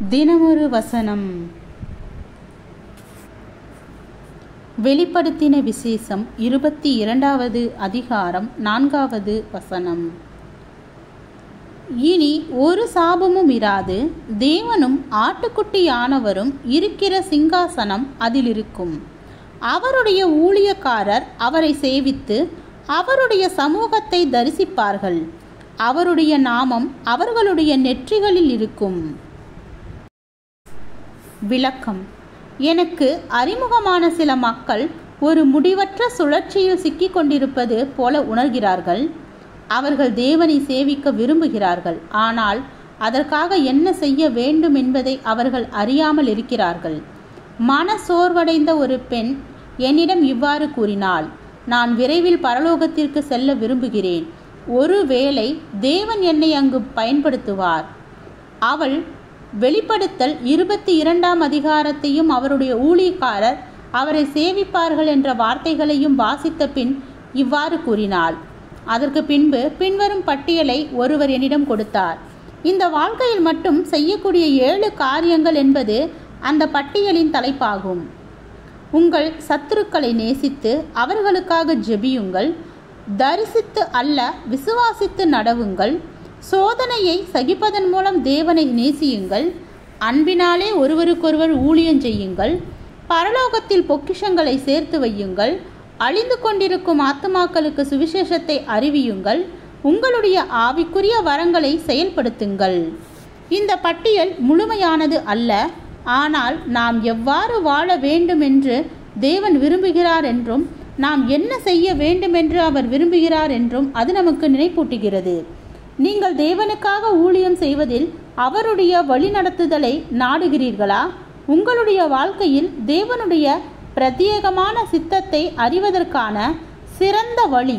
தினமொரு வசனம். வெளிப்படுத்தின விசேஷம் 22வது அதிகாரம் 4வது வசனம். இனி ஒரு சாபமும் இராது, தேவனும் ஆட்டுக்குட்டியானவரும் இருக்கிற சிங்காசனம் அதில் இருக்கும். அவருடைய ஊழியக்காரர் அவரை சேவித்து அவருடைய சமூகத்தை தரிசிப்பார்கள். அவருடைய நாமம் அவர்களுடைய நெற்றிகளில் இருக்கும். விளக்கம். எனக்கு அறிமுகமான சில மக்கள் ஒரு முடிவற்ற சுழற்சியில் சிக்கிக் கொண்டிருப்பது போல உணர்கிறார்கள். அவர்கள் தேவனை சேவிக்க விரும்புகிறார்கள், ஆனால் அதற்காக என்ன செய்ய வேண்டும் என்பதை அவர்கள் அறியாமல் இருக்கிறார்கள். மன சோர்வடைந்த ஒரு பெண் என்னிடம் இவ்வாறு கூறினாள்: நான் விரைவில் பரலோகத்திற்கு செல்ல விரும்புகிறேன். ஒருவேளை தேவன் என்னை அங்கு பயன்படுத்துவார். அவள் வெளிப்படுத்தல் 22ஆம் அதிகாரத்தையும் அவருடைய ஊழியக்காரர் அவரை சேவிப்பார்கள் என்ற வார்த்தைகளையும் வாசித்த பின் இவ்வாறு கூறினாள். அதற்கு பின்பு பின்வரும் பட்டியலை ஒருவர் என்னிடம் கொடுத்தார். இந்த வாழ்க்கையில் மட்டும் செய்யக்கூடிய 7 காரியங்கள் என்பது அந்த பட்டியலின் தலைப்பாகும். உங்கள் சத்துருக்களை நேசித்து அவர்களுக்காக ஜெபியுங்கள். தரிசித்து அல்ல, விசுவாசித்து நடவுங்கள். சோதனையை சகிப்பதன் மூலம் தேவனை நேசியுங்கள். அன்பினாலே ஒருவருக்கொருவர் ஊழியம் செய்யுங்கள். பரலோகத்தில் பொக்கிஷங்களை சேர்த்து வையுங்கள். அழிந்து கொண்டிருக்கும் ஆத்துமாக்களுக்கு சுவிசேஷத்தை அறிவியுங்கள். உங்களுடைய ஆவிக்குரிய வரங்களை செயல்படுத்துங்கள். இந்த பட்டியல் முழுமையானது அல்ல, ஆனால் நாம் எவ்வாறு வாழ வேண்டும் என்று தேவன் விரும்புகிறார் என்றும் நாம் என்ன செய்ய வேண்டும் என்று அவர் விரும்புகிறார் என்றும் அது நமக்கு நினைப்பூட்டுகிறது. நீங்கள் தேவனுக்காக ஊழியம் செய்வதில் அவருடைய வழிநடத்துதலை நாடுகிறீர்களா? உங்களுடைய வாழ்க்கையில் தேவனுடைய பிரத்யேகமான சித்தத்தை அறிவதற்கான சிறந்த வழி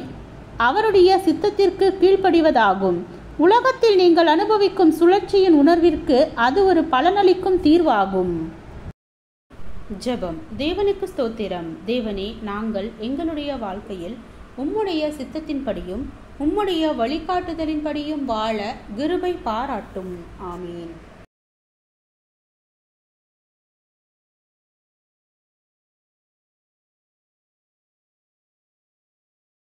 அவருடைய சித்தத்திற்கு கீழ்ப்படிவதாகும். உலகத்தில் நீங்கள் அனுபவிக்கும் சுழற்சியின் உணர்விற்கு அது ஒரு பலனளிக்கும் தீர்வாகும். ஜெபம். தேவனுக்கு ஸ்தோத்திரம். தேவனே, நாங்கள் எங்களுடைய வாழ்க்கையில் உம்முடைய சித்தத்தின்படியும் உம்முடைய வழிகாட்டுதலின்படியும் வாழ கிருபை பாராட்டும். ஆமீன்.